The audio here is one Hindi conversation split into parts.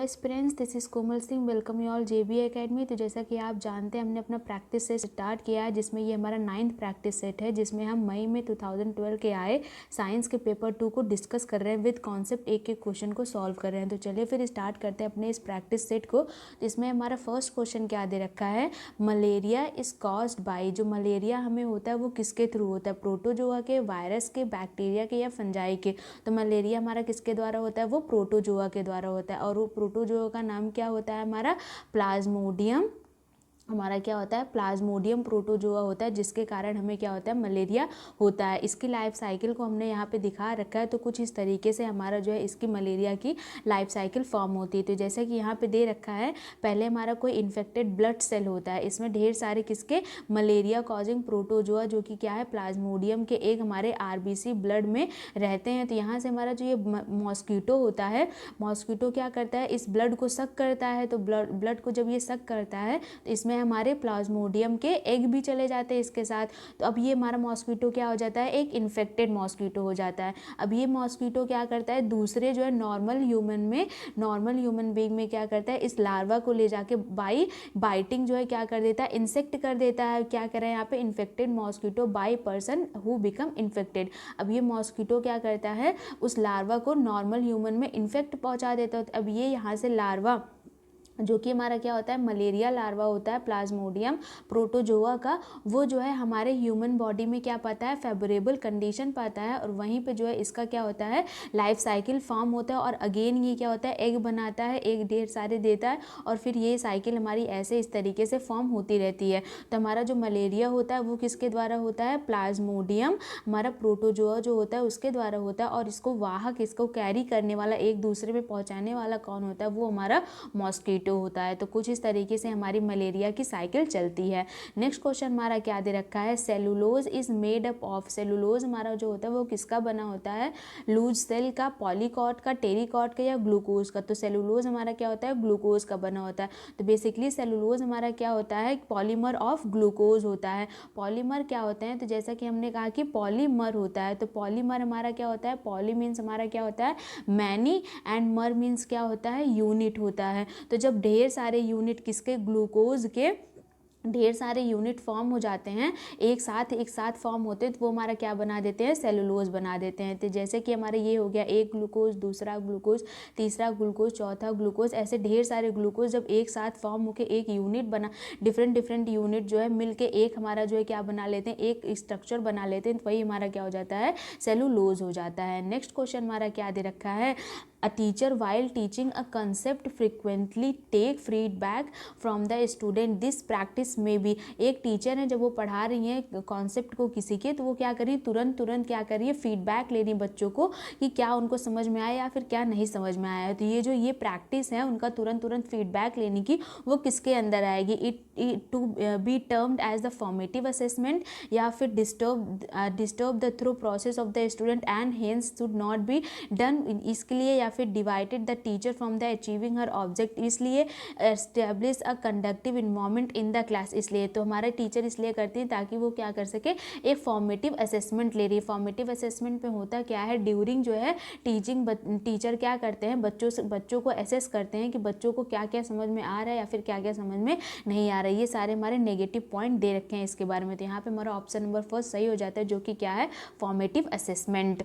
Friends, this is Komal Singh. Welcome you all JBA academy. तो जैसा कि आप जानते हैं, हमने अपना प्रैक्टिस सेट स्टार्ट किया है, जिसमें ये हमारा 9th प्रैक्टिस सेट है, जिसमें हम मई में 2012 के आए साइंस के पेपर 2 को डिस्कस कर रहे हैं विद कॉन्सेप्ट एक एक क्वेश्चन को सॉल्व कर रहे हैं। तो चलिए फिर स्टार्ट करते हैं अपने इस प्रैक्टिस सेट को। इसमें हमारा फर्स्ट क्वेश्चन क्या दे रखा है, मलेरिया इज कॉज्ड बाई। जो मलेरिया हमें होता है वो किसके थ्रू होता है, प्रोटोजोआ के, वायरस के, बैक्टीरिया के या फंजाई के। तो मलेरिया हमारा किसके द्वारा होता है, वो प्रोटोजोआ के द्वारा होता है। और वो प्रोटोजोआ का नाम क्या होता है, हमारा प्लाज्मोडियम। हमारा क्या होता है, प्लाज्मोडियम प्रोटोजोआ होता है, जिसके कारण हमें क्या होता है, मलेरिया होता है। इसकी लाइफ साइकिल को हमने यहाँ पे दिखा रखा है। तो कुछ इस तरीके से हमारा जो है इसकी मलेरिया की लाइफ साइकिल फॉर्म होती है। तो जैसे कि यहाँ पे दे रखा है, पहले हमारा कोई इन्फेक्टेड ब्लड सेल होता है, इसमें ढेर सारे किसके, मलेरिया कॉजिंग प्रोटोजोआ, जो कि क्या है, प्लाज्मोडियम के एक हमारे RBC ब्लड में रहते हैं। तो यहाँ से हमारा जो ये मॉस्किटो होता है, मॉस्किटो क्या करता है, इस ब्लड को सक करता है। तो ब्लड को जब ये सक करता है तो इसमें हमारे प्लाज्मोडियम के एग भी चले जाते हैं इसके साथ। तो अब ये हमारा मॉस्किटो क्या हो जाता है, एक इन्फेक्टेड मॉस्किटो हो जाता है। अब ये मॉस्किटो क्या करता है, दूसरे जो है नॉर्मल ह्यूमन बीइंग में क्या करता है, इस लार्वा को ले जाके बाइटिंग जो है क्या कर देता है, इंसेक्ट कर देता है। क्या कर रहे हैं यहाँ पे, infected mosquito by person who become infected. अब ये मॉस्किटो क्या करता है, उस लार्वा को नॉर्मल ह्यूमन में इन्फेक्ट पहुंचा देता है। अब ये यहाँ से लार्वा, जो कि हमारा क्या होता है, मलेरिया लार्वा होता है प्लाज्मोडियम प्रोटोजोआ का, वो जो है हमारे ह्यूमन बॉडी में क्या पाता है, फेवरेबल कंडीशन पाता है। और वहीं पे जो है इसका क्या होता है, लाइफ साइकिल फॉर्म होता है। और अगेन ये क्या होता है, एग बनाता है, एग ढेर सारे देता है, और फिर ये साइकिल हमारी ऐसे इस तरीके से फॉर्म होती रहती है। तो हमारा जो मलेरिया होता है वो किसके द्वारा होता है, प्लाज्मोडियम हमारा प्रोटोजोआ जो होता है उसके द्वारा होता है। और इसको वाहक, इसको कैरी करने वाला, एक दूसरे में पहुँचाने वाला कौन होता है, वो हमारा मॉस्किटो होता है। तो कुछ इस तरीके से हमारी मलेरिया की साइकिल चलती है। नेक्स्ट क्वेश्चन हमारा क्या दे रखा है, cellulose is made up of. Cellulose हमारा जो होता है वो किसका बना होता है, लूज सेल का, पॉलीकॉट का, टेरिकॉट का या ग्लूकोज का। तो सेलुलोज हमारा क्या होता है, ग्लूकोज का बना होता है। तो बेसिकली सेलुलोज हमारा क्या होता है, पॉलीमर ऑफ ग्लूकोज होता है। पॉलीमर क्या होते हैं, तो जैसा कि हमने कहा कि पॉलीमर होता है, तो पॉलीमर हमारा क्या होता है, पॉली मीन्स हमारा क्या होता है, मैनी, एंड मर मीन्स क्या होता है, यूनिट होता है। तो जब ढेर सारे यूनिट किसके, ग्लूकोज के ढेर सारे यूनिट फॉर्म हो जाते हैं, एक साथ फॉर्म होते हैं, तो वो हमारा क्या बना देते हैं, सेलुलोज बना देते हैं। तो जैसे कि हमारे ये हो गया, एक ग्लूकोज, दूसरा ग्लूकोज, तीसरा ग्लूकोज, चौथा ग्लूकोज, ऐसे ढेर सारे ग्लूकोज जब एक साथ फॉर्म होकर एक यूनिट बना, डिफरेंट यूनिट जो है मिलके एक हमारा जो है क्या बना लेते हैं, एक स्ट्रक्चर बना लेते हैं। तो वही हमारा क्या हो जाता है, सेलुलोज हो जाता है। नेक्स्ट क्वेश्चन हमारा क्या दे रखा है, A teacher while teaching a concept frequently take feedback from the student. This practice may be। एक टीचर है, जब वो पढ़ा रही हैं कॉन्सेप्ट को किसी के, तो वो क्या करिए, तुरंत क्या करिए, फीडबैक ले रही बच्चों को कि क्या उनको समझ में आया या फिर क्या नहीं समझ में आया है। तो ये जो ये प्रैक्टिस है उनका तुरंत फीडबैक लेने की, वो किसके अंदर आएगी, it to be termed as the formative assessment, या फिर disturb the through process of the student and hence should not be done. इसके लिए या फिर divided the teacher from the achieving her object, इसलिए establish a conductive environment in the class. इसलिए तो हमारे टीचर इसलिए करती हैं ताकि वो क्या कर सके, एक फॉर्मेटिव असेसमेंट ले रही है। फॉर्मेटिव असेसमेंट में होता क्या है, ड्यूरिंग जो है टीचिंग टीचर क्या करते हैं, बच्चों को असेस करते हैं कि बच्चों को क्या क्या समझ में आ रहा है या फिर क्या क्या समझ में नहीं आ रहा है। ये सारे हमारे नेगेटिव पॉइंट दे रखे हैं इसके बारे में। तो यहाँ पे हमारा ऑप्शन नंबर फर्स्ट सही हो जाता है, जो कि क्या है, फॉर्मेटिव असेसमेंट।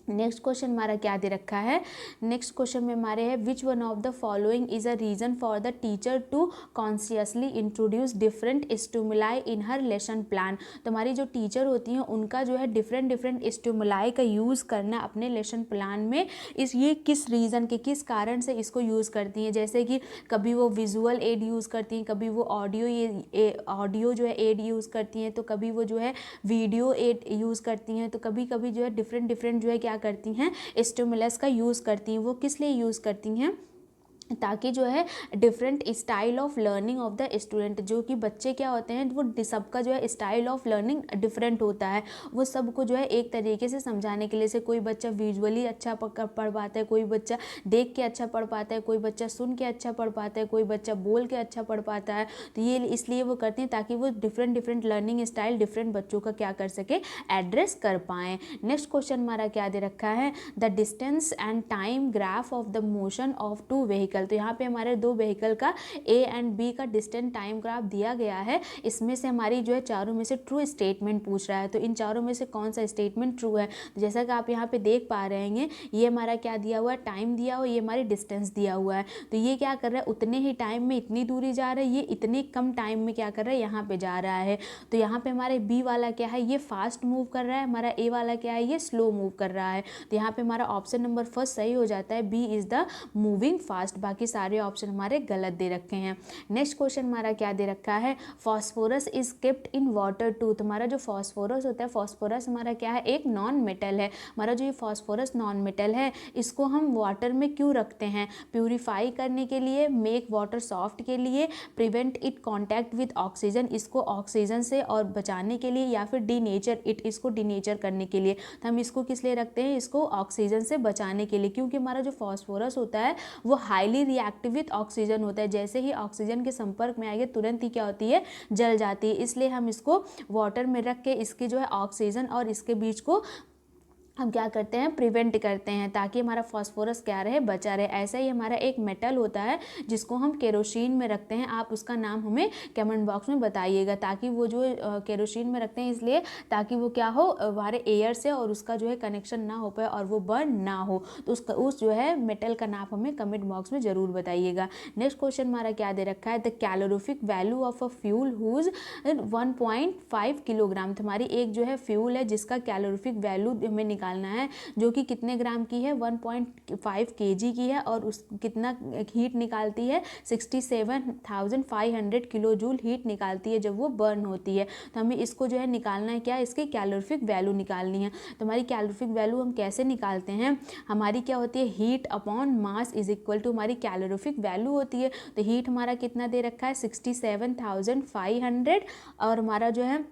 नेक्स्ट क्वेश्चन हमारा क्या दे रखा है, नेक्स्ट क्वेश्चन में हमारे है, which one of the following is a reason for the teacher to consciously introduce different stimuli in her lesson plan. तो हमारी जो टीचर होती हैं उनका जो है डिफरेंट स्टिमुलाई का यूज़ करना अपने लेसन प्लान में, ये किस रीज़न के, किस कारण से इसको यूज़ करती हैं। जैसे कि कभी वो विजुअल एड यूज़ करती हैं, कभी वो ऑडियो जो है एड यूज़ करती हैं, तो कभी वो जो है वीडियो एड यूज़ करती हैं, तो कभी कभी जो है डिफरेंट जो है क्या करती हैं, स्टिमुलस का यूज़ करती हैं। वो किस लिए यूज़ करती हैं, ताकि जो है different style of learning of the student, जो कि बच्चे क्या होते हैं, वो सबका जो है स्टाइल ऑफ लर्निंग डिफरेंट होता है, वो सबको जो है एक तरीके से समझाने के लिए। से कोई बच्चा विजुअली अच्छा पढ़ पाता है, कोई बच्चा देख के अच्छा पढ़ पाता है, कोई बच्चा सुन के अच्छा पढ़ पाता है, कोई बच्चा बोल के अच्छा पढ़ पाता है। तो ये इसलिए वो करते हैं ताकि वो डिफरेंट लर्निंग स्टाइल डिफरेंट बच्चों का क्या कर सके, एड्रेस कर पाएँ। नेक्स्ट क्वेश्चन हमारा क्या दे रखा है, the distance and time graph of the motion of two vehicle. Vehicle. तो यहाँ पे हमारे दो व्हीकल का ए एंड बी का डिस्टेंस टाइम ग्राफ दिया गया है। इसमें से हमारी जो है चारों में से ट्रू स्टेटमेंट पूछ रहा है। तो इन चारों में से कौन सा स्टेटमेंट ट्रू है? तो जैसा कि आप यहाँ पे देख पा रहे हैं, ये हमारा क्या दिया हुआ है, टाइम दिया हुआ है, ये हमारी डिस्टेंस दिया हुआ है। तो ये क्या कर रहा है, उतने ही टाइम में इतनी दूरी जा रहा है, ये इतने कम टाइम में क्या कर रहा है, यहाँ पे जा रहा है। तो यहाँ पे हमारे बी वाला क्या है, ये फास्ट मूव कर रहा है, हमारा ए वाला क्या है, ये स्लो मूव कर रहा है। तो यहाँ पे हमारा ऑप्शन नंबर फर्स्ट सही हो जाता है, B is the moving fast. बाकी सारे ऑप्शन हमारे गलत दे रखे हैं। नेक्स्ट क्वेश्चन हमारा क्या दे रखा है, phosphorus is kept in water to. तो हमारा जो फॉस्फोरस होता है, फॉस्फोरस हमारा क्या है, एक नॉन मेटल है। हमारा जो ये फॉस्फोरस नॉन मेटल है, इसको हम वाटर में क्यों रखते हैं, प्यूरिफाई करने के लिए, मेक वाटर सॉफ्ट के लिए, prevent it contact with oxygen, इसको ऑक्सीजन से और बचाने के लिए, या फिर डीनेचर इट, इसको डीनेचर करने के लिए। तो हम इसको किस लिए रखते हैं, इसको ऑक्सीजन से बचाने के लिए, क्योंकि हमारा जो फॉस्फोरस होता है वो हाईली रिएक्टिव विद ऑक्सीजन होता है। जैसे ही ऑक्सीजन के संपर्क में आएगी तुरंत ही क्या होती है, जल जाती है। इसलिए हम इसको वाटर में रख के इसकी जो है ऑक्सीजन और इसके बीच को हम क्या करते हैं, प्रिवेंट करते हैं, ताकि हमारा फॉस्फोरस क्या रहे, बचा रहे। ऐसा ही हमारा एक मेटल होता है जिसको हम केरोसिन में रखते हैं। आप उसका नाम हमें कमेंट बॉक्स में बताइएगा, ताकि वो जो केरोसिन में रखते हैं इसलिए ताकि वो क्या हो, हमारे एयर से और उसका जो है कनेक्शन ना हो पाए और वो बर्न ना हो। तो उसका उस जो है मेटल का नाम हमें कमेंट बॉक्स में ज़रूर बताइएगा। नेक्स्ट क्वेश्चन हमारा क्या दे रखा है, the calorific value of a fuel whose 1.5 kilogram. हमारी एक जो है फ्यूल है जिसका कैलोरीफिक वैल्यू हमें निकालना है, जो कि कितने ग्राम की है, 1.5 kg की है, और उस कितना हीट निकालती है, 67,500 किलो जूल हीट निकालती है जब वो बर्न होती है। तो हमें इसको जो है निकालना है, क्या, इसकी कैलोरीफिक वैल्यू निकालनी है। तो हमारी कैलोरीफिक वैल्यू हम कैसे निकालते हैं, हमारी क्या होती है, heat upon mass is equal to हमारी कैलोरीफिक वैल्यू होती है। तो हीट हमारा कितना दे रखा है, 67,500, और हमारा जो है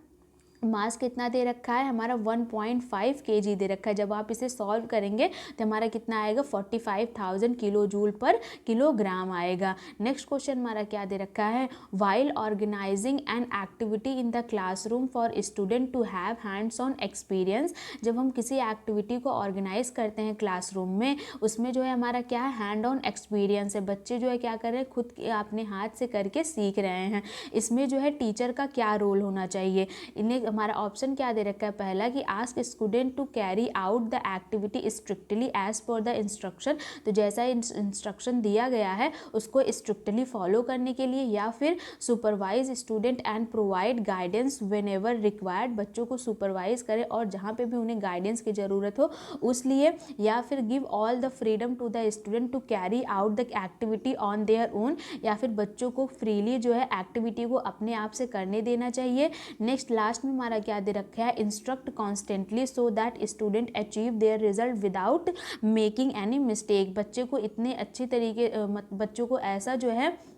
मास कितना दे रखा है, हमारा 1.5 kg दे रखा है। जब आप इसे सॉल्व करेंगे तो हमारा कितना आएगा, 45,000 किलो जूल पर किलोग्राम आएगा। नेक्स्ट क्वेश्चन हमारा क्या दे रखा है, while organising an activity in the classroom for student to have hands on experience. जब हम किसी एक्टिविटी को ऑर्गेनाइज करते हैं क्लासरूम में, उसमें जो है हमारा क्या है, हैंड ऑन एक्सपीरियंस है। बच्चे जो है क्या कर रहे हैं, खुद अपने हाथ से करके सीख रहे हैं। इसमें जो है टीचर का क्या रोल होना चाहिए, इन्हें हमारा ऑप्शन क्या दे रखा है, पहला कि ask student to carry out the activity strictly as per the instruction. तो जैसा इंस्ट्रक्शन दिया गया है उसको स्ट्रिक्टली फॉलो करने के लिए, या फिर supervise student and provide guidance when ever required, बच्चों को सुपरवाइज करें और जहाँ पे भी उन्हें गाइडेंस की ज़रूरत हो उस लिए, या फिर give all the freedom to the student to carry out the activity on their own, या फिर बच्चों को फ्रीली जो है एक्टिविटी को अपने आप से करने देना चाहिए। नेक्स्ट लास्ट में हमारा क्या दे रखा है, instruct constantly so that student achieve their result without making any mistake. बच्चे को इतने अच्छी तरीके बच्चों को ऐसा जो है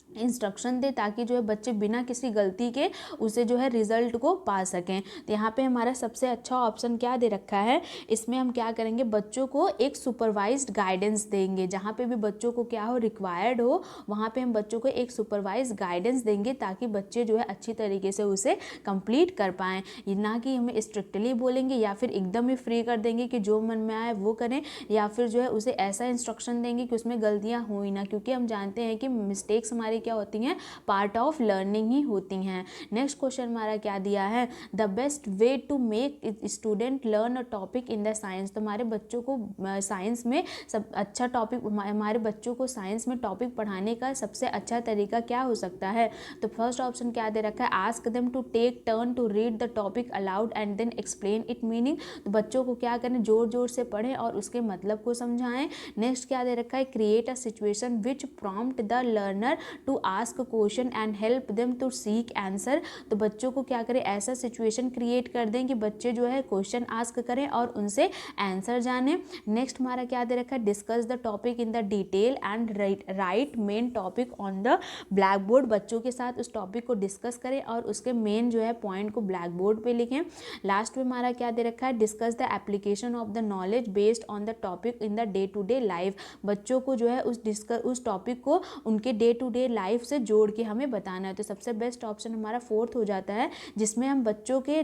इंस्ट्रक्शन दे ताकि जो है बच्चे बिना किसी गलती के उसे जो है रिजल्ट को पा सकें। तो यहाँ पे हमारा सबसे अच्छा ऑप्शन क्या दे रखा है, इसमें हम क्या करेंगे, बच्चों को एक सुपरवाइज्ड गाइडेंस देंगे। जहाँ पे भी बच्चों को क्या हो, रिक्वायर्ड हो, वहाँ पे हम बच्चों को एक सुपरवाइज्ड गाइडेंस देंगे ताकि बच्चे जो है अच्छी तरीके से उसे कंप्लीट कर पाएँ। ना कि हमें स्ट्रिक्टली बोलेंगे या फिर एकदम ही फ्री कर देंगे कि जो मन में आए वो करें, या फिर जो है उसे ऐसा इंस्ट्रक्शन देंगे कि उसमें गलतियाँ हो ही ना, क्योंकि हम जानते हैं कि मिस्टेक्स हमारी क्या होती हैं, पार्ट ऑफ लर्निंग ही होती हैं। नेक्स्ट क्वेश्चन हमारा क्या दिया है, the best way to make student learn a topic in the science. तो हमारे बच्चों को साइंस में सब अच्छा टॉपिक, हमारे बच्चों को साइंस में टॉपिक पढ़ाने का सबसे अच्छा तरीका क्या हो सकता है। तो फर्स्ट ऑप्शन क्या दे रखा है, ask them to take turn to read the topic aloud and then explain it meaning. तो बच्चों को क्या करें, जोर जोर से पढ़ें और उसके मतलब को समझाएं। नेक्स्ट क्या दे रखा है, create a situation which prompt the learner to ask question and help them to seek answer. तो बच्चों को क्या करें, ऐसा सिचुएशन क्रिएट कर दें कि बच्चे जो है क्वेश्चन आस्क करें और उनसे आंसर जाने। नेक्स्ट हमारा क्या दे रखा है, discuss the topic in the detail and right main topic on the black board. बच्चों के साथ उस टॉपिक को डिस्कस करें और उसके मेन जो है पॉइंट को ब्लैक बोर्ड पे लिखें। लास्ट में हमारा क्या दे रखा है, discuss the application of the knowledge based on the topic in the day to day life. बच्चों को जो है उस टॉपिक को उनके डे टू डे लाइफ से जोड़ के हमें बताना है। तो सबसे बेस्ट ऑप्शन हमारा फोर्थ हो जाता है, जिसमें हम बच्चों के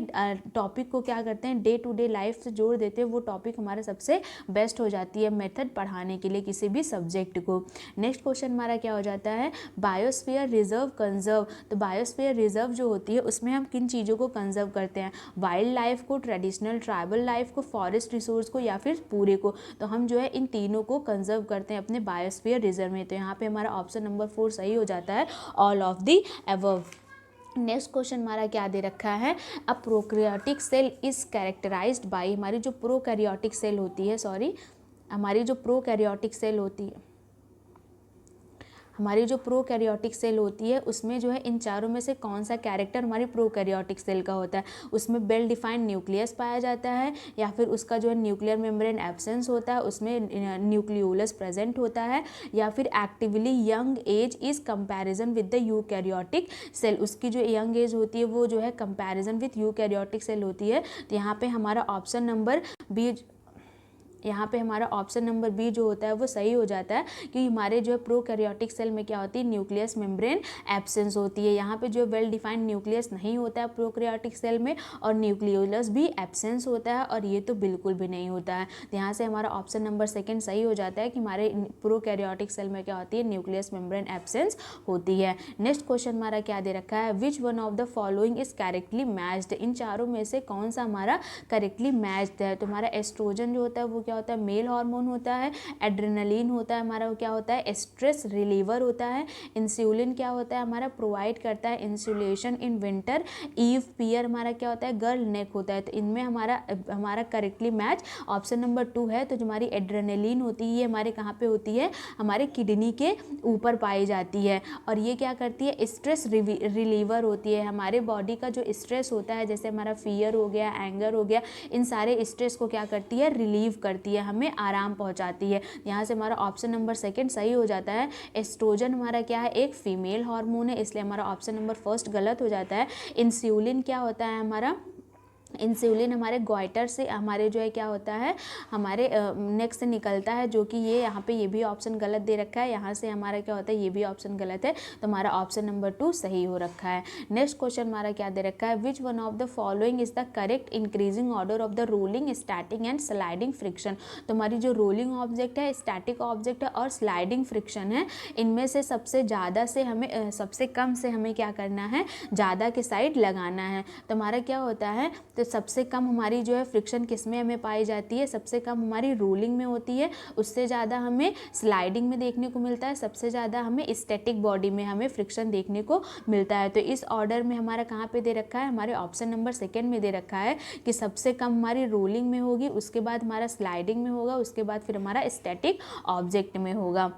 टॉपिक को क्या करते हैं, डे टू डे लाइफ से जोड़ देते हैं। वो टॉपिक हमारा सबसे बेस्ट हो जाती है मेथड पढ़ाने के लिए किसी भी सब्जेक्ट को। नेक्स्ट क्वेश्चन हमारा क्या हो जाता है, बायोस्फीयर रिजर्व कंजर्व। तो बायोस्फीयर रिजर्व जो होती है उसमें हम किन चीज़ों को कंजर्व करते हैं, वाइल्ड लाइफ को, ट्रेडिशनल ट्राइबल लाइफ को, फॉरेस्ट रिसोर्स को, या फिर पूरे को। तो हम जो है इन तीनों को कंजर्व करते हैं अपने बायोस्फीयर रिजर्व में। तो यहाँ पे हमारा ऑप्शन नंबर 4 सही हो जाता है, all of the above. Next question हमारा क्या दे रखा है, a prokaryotic cell is characterized by. हमारी जो प्रोकैरियोटिक सेल होती है, हमारी जो प्रोकैरियोटिक सेल होती है उसमें जो है इन चारों में से कौन सा कैरेक्टर हमारी प्रोकैरियोटिक सेल का होता है। उसमें वेल डिफाइंड न्यूक्लियस पाया जाता है, या फिर उसका जो है न्यूक्लियर मेम्ब्रेन एब्सेंस होता है, उसमें न्यूक्लियोलस प्रेजेंट होता है, या फिर actively young age is comparison with the eukaryotic cell. उसकी जो यंग एज होती है वो जो है कंपैरिजन विद यूकैरियोटिक सेल होती है। तो यहाँ पे हमारा ऑप्शन नंबर बी जो होता है वो सही हो जाता है, क्योंकि हमारे जो है प्रोकैरियोटिक सेल में क्या होती है, न्यूक्लियस मेम्ब्रेन एब्सेंस होती है। यहाँ पे जो वेल डिफाइंड न्यूक्लियस नहीं होता है प्रोकैरियोटिक सेल में, और न्यूक्लियोलस भी एब्सेंस होता है, और ये तो बिल्कुल भी नहीं होता है। तो यहाँ से हमारा ऑप्शन नंबर 2 सही हो जाता है कि हमारे प्रोकैरियोटिक सेल में क्या होती है, न्यूक्लियस मेम्ब्रेन एब्सेंस होती है। नेक्स्ट क्वेश्चन हमारा क्या दे रखा है, which one of the following is correctly matched. इन चारों में से कौन सा हमारा करेक्टली मैच्ड है। तो हमारा एस्ट्रोजन जो होता है वो क्या होता है, मेल हार्मोन होता है। एड्रेनलिन होता है हमारा, वो क्या होता है, स्ट्रेस रिलीवर होता है। इंसुलिन क्या होता है हमारा, प्रोवाइड करता है इंसुलेशन इन विंटर। ईव पियर हमारा क्या होता है, गर्ल नेक होता है। तो इनमें हमारा करेक्टली मैच ऑप्शन नंबर 2 है। तो जो हमारी एड्रेनलिन होती है ये हमारे कहाँ पे होती है, हमारे किडनी के ऊपर पाई जाती है, और ये क्या करती है, स्ट्रेस रिलीवर होती है। हमारे बॉडी का जो स्ट्रेस होता है, जैसे हमारा फियर हो गया, एंगर हो गया, इन सारे स्ट्रेस को क्या करती है, रिलीव करती है, हमें आराम पहुंचाती है। यहाँ से हमारा ऑप्शन नंबर 2 सही हो जाता है। एस्ट्रोजन हमारा क्या है, एक फीमेल हार्मोन है, इसलिए हमारा ऑप्शन नंबर 1 गलत हो जाता है। इंसुलिन क्या होता है हमारा, इंसुलिन हमारे ग्वाइटर से हमारे जो है क्या होता है, हमारे नेक से निकलता है, जो कि ये यहाँ पे ये भी ऑप्शन गलत दे रखा है। यहाँ से हमारा क्या होता है, ये भी ऑप्शन गलत है। तो हमारा ऑप्शन नंबर 2 सही हो रखा है। नेक्स्ट क्वेश्चन हमारा क्या दे रखा है, which one of the following is the correct increasing order of the rolling, static and sliding friction. तो हमारी जो रोलिंग ऑब्जेक्ट है, स्टैटिक ऑब्जेक्ट है और स्लाइडिंग फ्रिक्शन है, इनमें से सबसे ज़्यादा से हमें सबसे कम से हमें क्या करना है, ज़्यादा के साइड लगाना है। तो हमारा क्या होता है, तो सबसे कम हमारी जो है फ्रिक्शन किस में हमें पाई जाती है, सबसे कम हमारी रोलिंग में होती है, उससे ज़्यादा हमें स्लाइडिंग में देखने को मिलता है, सबसे ज़्यादा हमें स्टैटिक बॉडी में हमें फ्रिक्शन देखने को मिलता है। तो इस ऑर्डर में हमारा कहाँ पे दे रखा है, हमारे ऑप्शन नंबर 2 में दे रखा है कि सबसे कम हमारी रोलिंग में होगी, उसके बाद हमारा स्लाइडिंग में होगा, उसके बाद फिर हमारा स्टैटिक ऑब्जेक्ट में होगा।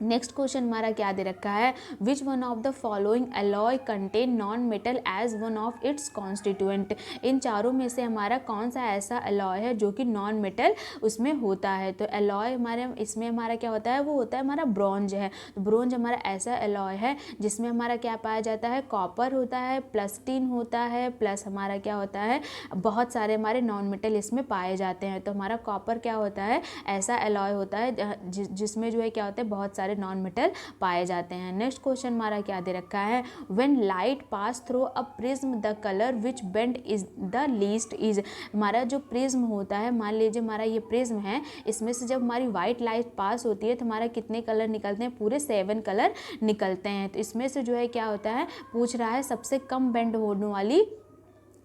नेक्स्ट क्वेश्चन हमारा क्या दे रखा है, which one of the following alloy contain non metal as one of its constituent. इन चारों में से हमारा कौन सा ऐसा अलॉय है जो कि नॉन मेटल उसमें होता है। तो अलॉय हमारे इसमें हमारा क्या होता है, वो होता है हमारा ब्रॉन्ज है। तो ब्रॉन्ज हमारा ऐसा अलॉय है जिसमें हमारा क्या पाया जाता है, कॉपर होता है, प्लस टिन होता है, प्लस हमारा क्या होता है, बहुत सारे हमारे नॉन मेटल इसमें पाए जाते हैं। तो हमारा कॉपर क्या होता है, ऐसा अलॉय होता है जिसमें जो है क्या होता है, बहुत सारे नॉन मेटल पाए जाते हैं। नेक्स्ट क्वेश्चन हमारा क्या दे रखा है, when light pass through a prism the colour which bend is the least is. हमारा जो प्रिज्म होता है, मान लीजिए हमारा ये प्रिज्म है, इसमें से जब हमारी वाइट लाइट पास होती है तो हमारा कितने कलर निकलते हैं, पूरे 7 कलर निकलते हैं। तो इसमें से जो है क्या होता है, पूछ रहा है सबसे कम बेंड होने वाली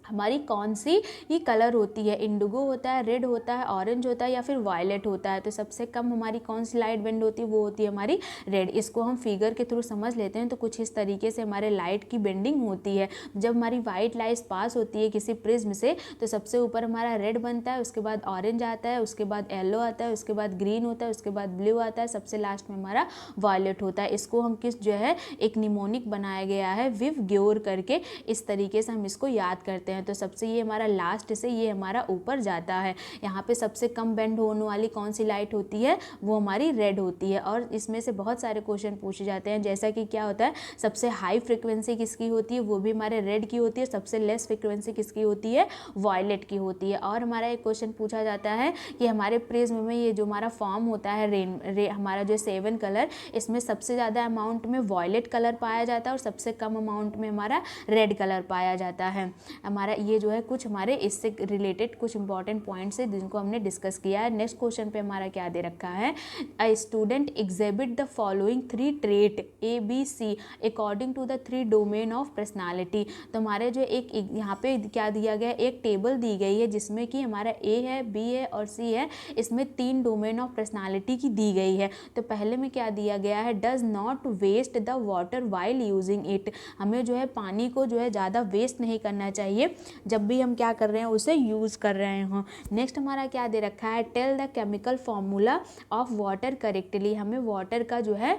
हमारी कौन सी ये कलर होती है, इंडिगो होता है, रेड होता है, ऑरेंज होता है, या फिर वायलेट होता है। तो सबसे कम हमारी कौन सी लाइट बेंड होती है, वो होती है हमारी रेड। इसको हम फिगर के थ्रू समझ लेते हैं। तो कुछ इस तरीके से हमारे लाइट की बेंडिंग होती है। जब हमारी वाइट लाइट पास होती है किसी प्रिज्म से, तो सबसे ऊपर हमारा रेड बनता है, उसके बाद ऑरेंज आता है, उसके बाद येलो आता है, उसके बाद ग्रीन होता है, उसके बाद ब्लू आता है, सबसे लास्ट में हमारा वायलेट होता है। इसको हम किस जो है एक निमोनिक बनाया गया है विव ग्योर करके, इस तरीके से हम इसको याद करते हैं। हैं, तो सबसे ये हमारा लास्ट से ये हमारा ऊपर जाता है। यहाँ पे सबसे कम बेंड होने वाली कौन सी लाइट होती है, वो हमारी रेड होती है। और इसमें से बहुत सारे क्वेश्चन पूछे जाते हैं, जैसा कि क्या होता है, सबसे हाई फ्रिक्वेंसी किसकी होती है, वो भी हमारे रेड की होती है। सबसे लेस फ्रिक्वेंसी किसकी होती है, वॉयलेट की होती है। और हमारा एक क्वेश्चन पूछा जाता है कि हमारे प्रिज्म में ये जो हमारा फॉर्म होता है हमारा जो 7 कलर, इसमें सबसे ज़्यादा अमाउंट में वॉयलेट कलर पाया जाता है और सबसे कम अमाउंट में हमारा रेड कलर पाया जाता है। हमारा ये जो है कुछ हमारे इससे रिलेटेड कुछ इंपॉर्टेंट पॉइंट्स है जिनको हमने डिस्कस किया है। नेक्स्ट क्वेश्चन पे हमारा क्या दे रखा है, a student exhibit the following 3 trait ABC according to the 3 domain of personality. तो हमारे जो एक यहाँ पे क्या दिया गया, एक टेबल दी गई है जिसमें कि हमारा A है, B है और C है, इसमें 3 डोमेन ऑफ पर्सनालिटी की दी गई है। तो पहले में क्या दिया गया है, does not waste the water while using it. हमें जो है पानी को जो है ज़्यादा वेस्ट नहीं करना चाहिए जब भी हम क्या कर रहे हैं, उसे यूज़ कर रहे हों। नेक्स्ट हमारा क्या दे रखा है, tell the chemical formula of water correctly. हमें वाटर का जो है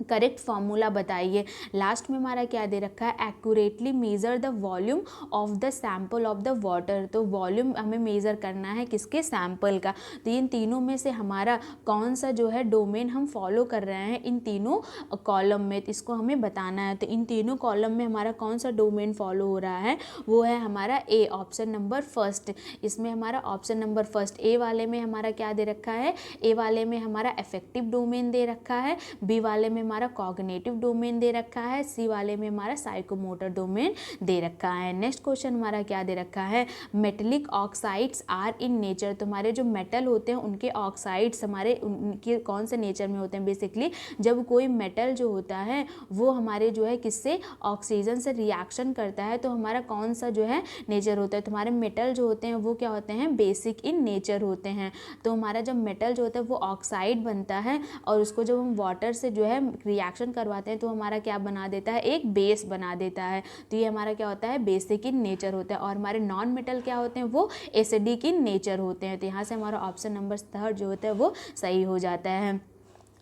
करेक्ट फार्मूला बताइए। लास्ट में हमारा क्या दे रखा है, accurately measure the volume of the sample of the water. तो वॉल्यूम हमें मेज़र करना है किसके, सैंपल का। तो इन तीनों में से हमारा कौन सा जो है डोमेन हम फॉलो कर रहे हैं इन तीनों कॉलम में, तो इसको हमें बताना है। तो इन तीनों कॉलम में हमारा कौन सा डोमेन फॉलो हो रहा है, वो है हमारा ए, ऑप्शन नंबर फर्स्ट। इसमें हमारा ऑप्शन नंबर फर्स्ट ए वाले में हमारा क्या दे रखा है, ए वाले में हमारा अफेक्टिव डोमेन दे रखा है, बी वाले में हमारा कॉग्निटिव डोमेन दे रखा है, सी वाले में हमारा साइकोमोटर डोमेन दे रखा है। नेक्स्ट क्वेश्चन हमारा क्या दे रखा है, metallic oxides are in nature. तो हमारे जो मेटल होते हैं उनके ऑक्साइड्स हमारे उनके कौन से नेचर में होते हैं, बेसिकली जब कोई मेटल जो होता है वो हमारे जो है किससे, ऑक्सीजन से रिएक्शन करता है, तो हमारा कौन सा जो है नेचर होता है। तो हमारे मेटल जो होते हैं वो क्या होते हैं, बेसिक इन नेचर होते हैं। तो हमारा जब मेटल जो होता है वो ऑक्साइड बनता है और उसको जब हम वाटर से जो है रिएक्शन करवाते हैं तो हमारा क्या बना देता है, एक बेस बना देता है। तो ये हमारा क्या होता है, बेसिक इन नेचर होता है। और हमारे नॉन मेटल क्या होते हैं, वो एसिडिक इन नेचर होते हैं। तो यहाँ से हमारा ऑप्शन नंबर थर्ड जो होता है वो सही हो जाता है।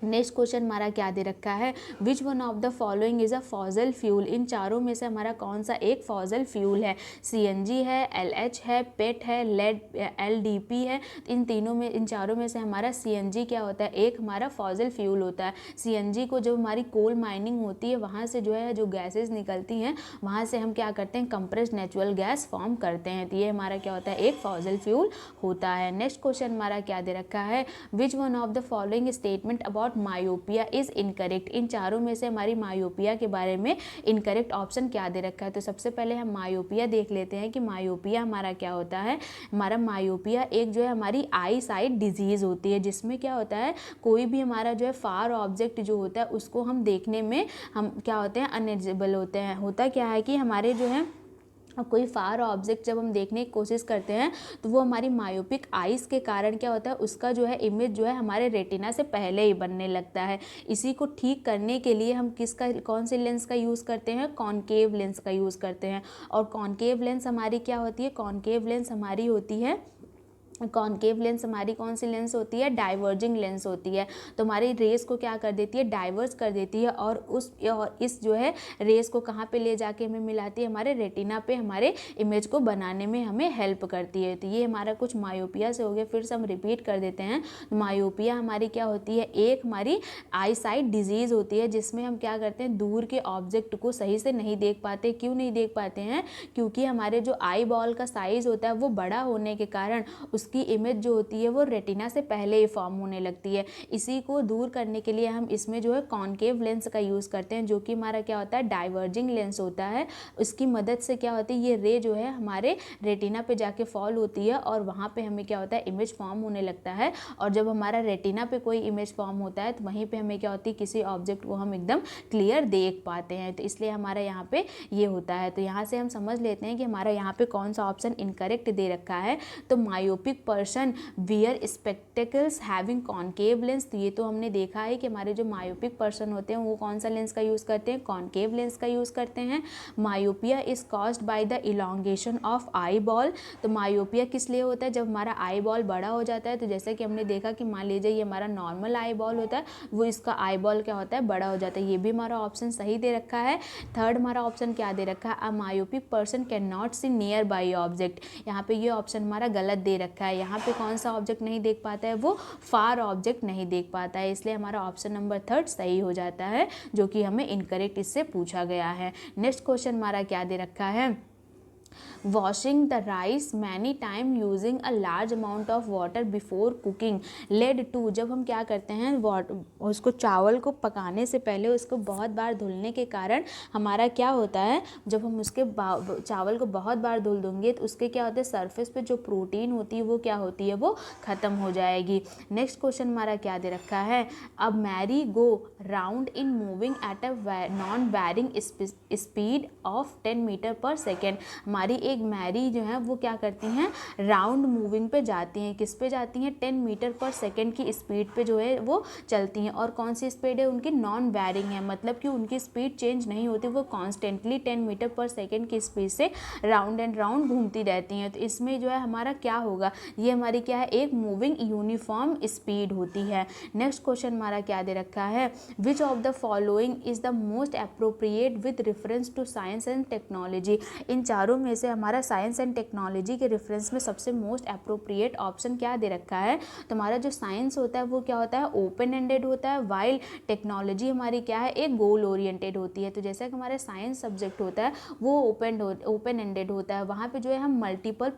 नेक्स्ट क्वेश्चन हमारा क्या दे रखा है, which one of the following is a fossil fuel. इन चारों में से हमारा कौन सा एक फॉजल फ्यूल है, CNG है, LH है, पेट है, लेड LDP है। इन तीनों में, इन चारों में से हमारा CNG क्या होता है, एक हमारा फॉजल फ्यूल होता है। CNG को जब हमारी कोल माइनिंग होती है वहाँ से जो है जो गैसेज निकलती हैं वहाँ से हम क्या करते हैं, कंप्रेस्ड नेचुरल गैस फॉर्म करते हैं। तो ये हमारा क्या होता है, एक फॉजल फ्यूल होता है। नेक्स्ट क्वेश्चन हमारा क्या दे रखा है, which one of the following statement about myopia is incorrect. इन चारों में से हमारी मायोपिया के बारे में इनकरेक्ट ऑप्शन क्या दे रखा है। तो सबसे पहले हम मायोपिया देख लेते हैं कि मायोपिया हमारा क्या होता है। हमारा मायोपिया एक जो है हमारी आई साइट डिजीज़ होती है, जिसमें क्या होता है, कोई भी हमारा जो है फार ऑब्जेक्ट जो होता है उसको हम देखने में हम क्या होते हैं, अनएलिजिबल होते हैं। होता क्या है कि हमारे जो है कोई फार ऑब्जेक्ट जब हम देखने की कोशिश करते हैं तो वो हमारी मायोपिक आइज़ के कारण क्या होता है, उसका जो है इमेज जो है हमारे रेटिना से पहले ही बनने लगता है। इसी को ठीक करने के लिए हम किसका, कौन से लेंस का यूज़ करते हैं, कॉनकेव लेंस का यूज़ करते हैं। और कॉनकेव लेंस हमारी क्या होती है, कॉनकेव लेंस हमारी होती है, कॉनकेव लेंस हमारी कौन सी लेंस होती है, डाइवर्जिंग लेंस होती है। तो हमारी रेस को क्या कर देती है, डाइवर्स कर देती है और इस जो है रेस को कहाँ पे ले जाके हमें मिलाती है, हमारे रेटिना पे हमारे इमेज को बनाने में हमें हेल्प करती है। तो ये हमारा कुछ मायोपिया से हो गया। फिर से हम रिपीट कर देते हैं, मायोपिया हमारी क्या होती है, एक हमारी आई साइट डिजीज़ होती है जिसमें हम क्या करते हैं, दूर के ऑब्जेक्ट को सही से नहीं देख पाते। क्यों नहीं देख पाते हैं, क्योंकि हमारे जो आई बॉल का साइज़ होता है वो बड़ा होने के कारण उसकी इमेज जो होती है वो रेटिना से पहले ही फॉर्म होने लगती है। इसी को दूर करने के लिए हम इसमें जो है कॉनकेव लेंस का यूज़ करते हैं, जो कि हमारा क्या होता है, डाइवर्जिंग लेंस होता है। उसकी मदद से क्या होती है, ये रे जो है हमारे रेटिना पे जाके फॉल होती है और वहाँ पे हमें क्या होता है, इमेज फॉर्म होने लगता है। और जब हमारा रेटिना पे कोई इमेज फॉर्म होता है तो वहीं पर हमें क्या होती है, किसी ऑब्जेक्ट को हम एकदम क्लियर देख पाते हैं। तो इसलिए हमारा यहाँ पे ये होता है। तो यहाँ से हम समझ लेते हैं कि हमारा यहाँ पे कौन सा ऑप्शन इनकरेक्ट दे रखा है। तो myopic myopic person wear spectacles having concave lens. तो ये तो हमने देखा है कि हमारे जो मायोपिक पर्सन होते हैं वो कौन सा लेंस का यूज़ करते हैं, कॉन्केव लेंस का यूज़ करते हैं। Myopia is caused by the elongation of eye ball. तो मायोपिया किस लिए होता है, जब हमारा आई बॉल बड़ा हो जाता है। तो जैसा कि हमने देखा कि मान लीजिए ये हमारा नॉर्मल आई बॉल होता है, वो इसका आई बॉल क्या होता है, बड़ा हो जाता है। ये भी हमारा ऑप्शन सही दे रखा है। थर्ड हमारा ऑप्शन क्या दे रखा है, a myopic person can not see nearby object. यहाँ पे ये ऑप्शन हमारा गलत दे रखा है। यहाँ पे कौन सा ऑब्जेक्ट नहीं देख पाता है, वो फार ऑब्जेक्ट नहीं देख पाता है, इसलिए हमारा ऑप्शन नंबर थर्ड सही हो जाता है, जो कि हमें इनकरेक्ट इससे पूछा गया है। नेक्स्ट क्वेश्चन हमारा क्या दे रखा है, washing the rice many time using a large amount of water before cooking led to. जब हम क्या करते हैं उसको चावल को पकाने से पहले उसको बहुत बार धुलने के कारण हमारा क्या होता है, जब हम उसके चावल को बहुत बार धुल देंगे तो उसके क्या होता है, सरफेस पे जो प्रोटीन होती है वो क्या होती है, वो ख़त्म हो जाएगी। नेक्स्ट क्वेश्चन हमारा क्या दे रखा है, अब merry go round in moving at a non varying speed of 10 metre per second. हमारी एक मैरी जो है वो क्या करती हैं, राउंड मूविंग पे जाती हैं, किस पे जाती हैं, 10 मीटर पर सेकेंड की स्पीड पे जो है वो चलती हैं। और कौन सी स्पीड है उनकी, नॉन वैरिंग है, मतलब कि उनकी स्पीड चेंज नहीं होती, वो कॉन्स्टेंटली 10 मीटर पर सेकेंड की स्पीड से राउंड एंड राउंड घूमती रहती हैं। तो इसमें जो है हमारा क्या होगा, ये हमारी क्या है, एक मूविंग यूनिफॉर्म स्पीड होती है। नेक्स्ट क्वेश्चन हमारा क्या दे रखा है, which of the following is the most appropriate with reference to science and technology. इन चारों में से हमारा साइंस एंड टेक्नोलॉजी के रेफरेंस में सबसे मोस्ट अप्रोप्रिएट ऑप्शन क्या दे रखा है। तो हमारा जो साइंस होता है वो क्या होता है, ओपन एंडेड होता है, वाइल टेक्नोलॉजी हमारी क्या है, एक गोल ओरिएंटेड होती है। तो जैसा कि हमारा साइंस सब्जेक्ट होता है वो ओपन एंडेड होता है, वहाँ पे जो है हम मल्टीपल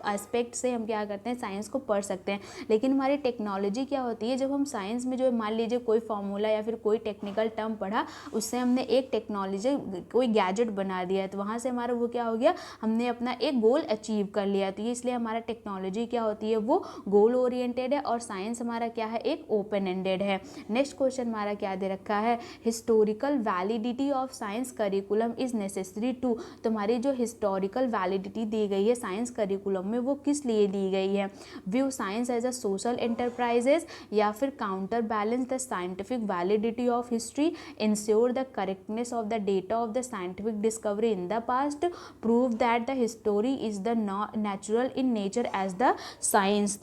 एस्पेक्ट से हम क्या करते हैं, साइंस को पढ़ सकते हैं। लेकिन हमारी टेक्नोलॉजी क्या होती है, जब हम साइंस में जो है मान लीजिए कोई फॉर्मूला या फिर कोई टेक्निकल टर्म पढ़ा, उससे हमने एक टेक्नोलॉजी कोई गैजेट बना दिया है, तो वहाँ से हमारा वो क्या हो गया, हमने अपना एक गोल अचीव कर लिया। तो ये इसलिए हमारा टेक्नोलॉजी क्या होती है, वो गोल ओरिएंटेड है, और साइंस हमारा क्या है, एक ओपन एंडेड है। नेक्स्ट क्वेश्चन हमारा क्या दे रखा है, historical validity of science curriculum is necessary to. तो हमारी जो हिस्टोरिकल वैलिडिटी दी गई है साइंस करिकुलम में वो किस लिए दी गई है, view science as a social enterprises, या फिर counter balance the scientific validity of history, ensure the correctness of the data of the scientific discovery in the past, prove that the history is the natural in nature as the science.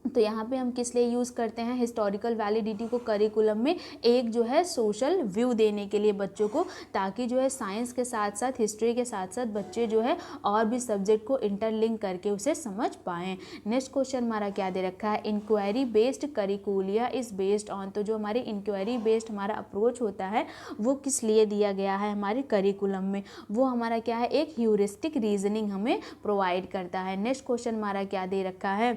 तो यहाँ पे हम किस लिए यूज़ करते हैं हिस्टोरिकल वैलिडिटी को करिकुलम में, एक जो है सोशल व्यू देने के लिए बच्चों को, ताकि जो है साइंस के साथ साथ हिस्ट्री के साथ साथ बच्चे जो है और भी सब्जेक्ट को इंटरलिंक करके उसे समझ पाएँ। नेक्स्ट क्वेश्चन हमारा क्या दे रखा है, inquiry based curricula is based on. तो जो हमारी इंक्वायरी बेस्ड हमारा अप्रोच होता है वो किस लिए दिया गया है हमारे करिकुलम में, वो हमारा क्या है, एक ह्यूरिस्टिक रीजनिंग हमें प्रोवाइड करता है। नेक्स्ट क्वेश्चन हमारा क्या दे रखा है,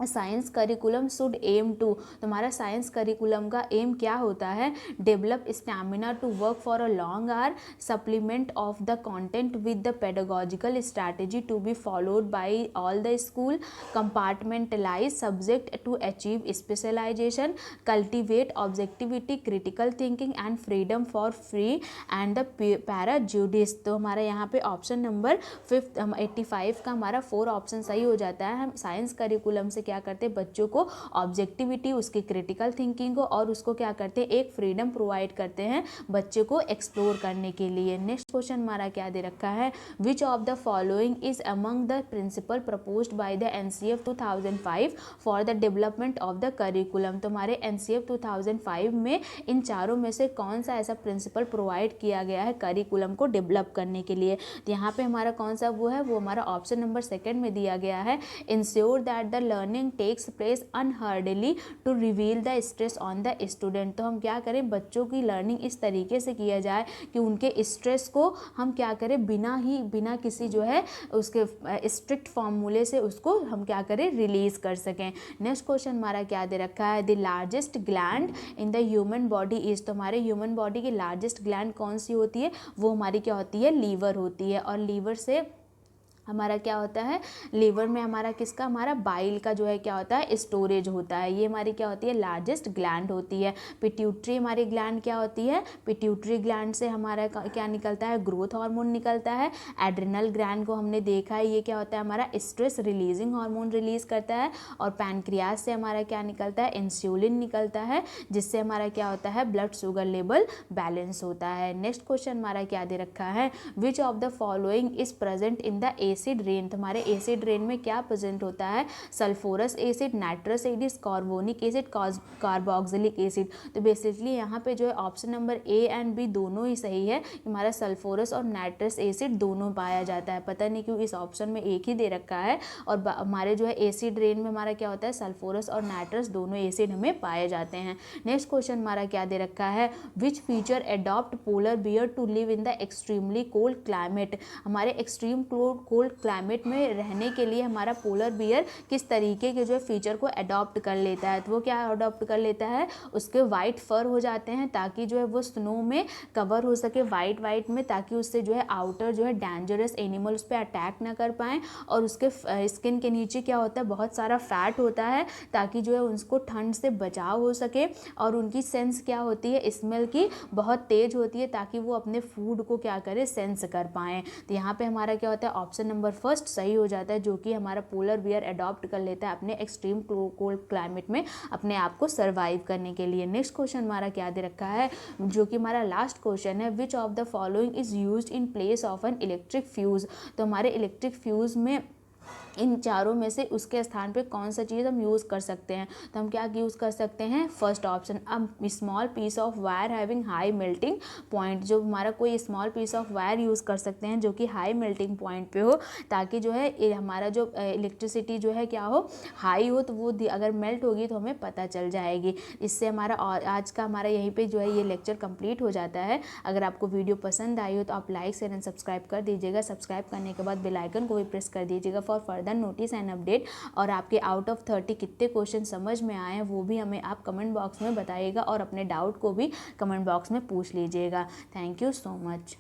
science curriculum should aim to. तो हमारा साइंस करिकुलम का एम क्या होता है, develop stamina to work for a long hour, supplement of the content with the pedagogical strategy to be followed by all the school, compartmentalise subject to achieve specialisation, cultivate objectivity, critical thinking and freedom for free and the prejudice. तो हमारा यहाँ पे ऑप्शन नंबर 85 का हमारा 4 ऑप्शन सही हो जाता है। हम साइंस करिकुलम से क्या करते हैं, बच्चों को ऑब्जेक्टिविटी, उसकी क्रिटिकल थिंकिंग को, और उसको क्या करते हैं, एक फ्रीडम प्रोवाइड करते हैं बच्चे को एक्सप्लोर करने के लिए। नेक्स्ट क्वेश्चन हमारा क्या दे रखा है, which of the following is among the principle proposed by the NCF 2005 for the development of the curriculum. तो हमारे NCF 2005 में इन चारों में से कौन सा ऐसा प्रिंसिपल प्रोवाइड किया गया है करिकुलम को डेवलप करने के लिए। तो यहाँ पे हमारा कौन सा वो है, वो हमारा ऑप्शन नंबर 2 में दिया गया है, ensure that the learning takes place unhurriedly to reveal the stress on the student. तो हम क्या करें, बच्चों की लर्निंग इस तरीके से किया जाए कि उनके स्ट्रेस को हम क्या करें, बिना किसी जो है उसके स्ट्रिक्ट फॉर्मूले से उसको हम क्या करें, रिलीज कर सकें। नेक्स्ट क्वेश्चन हमारा क्या दे रखा है, the largest gland in the human body is. तो हमारे ह्यूमन बॉडी की लार्जेस्ट ग्लैंड कौन सी होती है, वो हमारी क्या होती है, लीवर होती है। और लीवर से हमारा क्या होता है, लीवर में हमारा किसका, हमारा बाइल का जो है क्या होता है, स्टोरेज होता है। ये हमारी क्या होती है, लार्जेस्ट ग्लैंड होती है। पिट्यूटरी हमारी ग्लैंड क्या होती है, पिट्यूटरी ग्लैंड से हमारा क्या निकलता है, ग्रोथ हार्मोन निकलता है। एड्रिनल ग्लैंड को हमने देखा है, ये क्या होता है, हमारा स्ट्रेस रिलीजिंग हार्मोन रिलीज करता है। और पैनक्रियाज से हमारा क्या निकलता है, इंसुलिन निकलता है, जिससे हमारा क्या होता है, ब्लड शुगर लेवल बैलेंस होता है। नेक्स्ट क्वेश्चन हमारा क्या दे रखा है, which of the following is present in the acid rain. हमारे एसिड रेन में क्या प्रेजेंट होता है, sulphurous acid, nitrous acid, carbonic acid, carboxylic acid. तो बेसिकली यहाँ पे जो है option number A and B दोनों ही सही है। हमारा सल्फोरस और नाइट्रस एसिड दोनों पाया जाता है। पता नहीं क्यों इस ऑप्शन में एक ही दे रखा है, और हमारे जो है एसिड रेन में हमारा क्या होता है, सल्फोरस और नाइट्रस दोनों एसिड हमें पाए जाते हैं। नेक्स्ट क्वेश्चन हमारा क्या दे रखा है, which feature adopt polar bear to live in the extremely cold climate. हमारे एक्सट्रीम कोल्ड क्लाइमेट में रहने के लिए हमारा पोलर बियर किस तरीके के जो है फीचर को अडॉप्ट कर लेता है। तो वो क्या अडॉप्ट कर लेता है, उसके वाइट फर हो जाते हैं ताकि जो है वो स्नो में कवर हो सके वाइट में, ताकि उससे जो है आउटर जो है डेंजरस एनिमल उस पर अटैक ना कर पाएँ। और उसके स्किन के नीचे क्या होता है, बहुत सारा फैट होता है, ताकि जो है उसको ठंड से बचाव हो सके। और उनकी सेंस क्या होती है, स्मेल की बहुत तेज होती है, ताकि वो अपने फूड को क्या करे, सेंस कर पाएँ। तो यहाँ पे हमारा क्या होता है, ऑप्शन नंबर फर्स्ट सही हो जाता है, जो कि हमारा पोलर बियर अडॉप्ट कर लेता है अपने एक्सट्रीम कोल्ड क्लाइमेट में अपने आप को सर्वाइव करने के लिए। नेक्स्ट क्वेश्चन हमारा क्या दे रखा है, जो कि हमारा लास्ट क्वेश्चन है, which of the following is used in place of an electric fuse. तो हमारे इलेक्ट्रिक फ्यूज में इन चारों में से उसके स्थान पे कौन सा चीज़ हम यूज़ कर सकते हैं। तो हम क्या यूज़ कर सकते हैं, फर्स्ट ऑप्शन, अब small piece of wire having high melting point. जो हमारा कोई small piece of wire use कर सकते हैं जो कि हाई मेल्टिंग पॉइंट पे हो, ताकि जो है हमारा जो इलेक्ट्रिसिटी जो है क्या हो, हाई हो, तो वो अगर मेल्ट होगी तो हमें पता चल जाएगी। इससे हमारा आज का हमारा यहीं पे जो है ये लेक्चर कंप्लीट हो जाता है। अगर आपको वीडियो पसंद आई हो तो आप लाइक शेयर एंड सब्सक्राइब कर दीजिएगा। सब्सक्राइब करने के बाद बेल आइकन को भी प्रेस कर दीजिएगा for further notice and update. और आपके आउट ऑफ 30 कितने क्वेश्चन समझ में आए हैं वो भी हमें आप कमेंट बॉक्स में बताइएगा, और अपने डाउट को भी कमेंट बॉक्स में पूछ लीजिएगा। Thank you so much.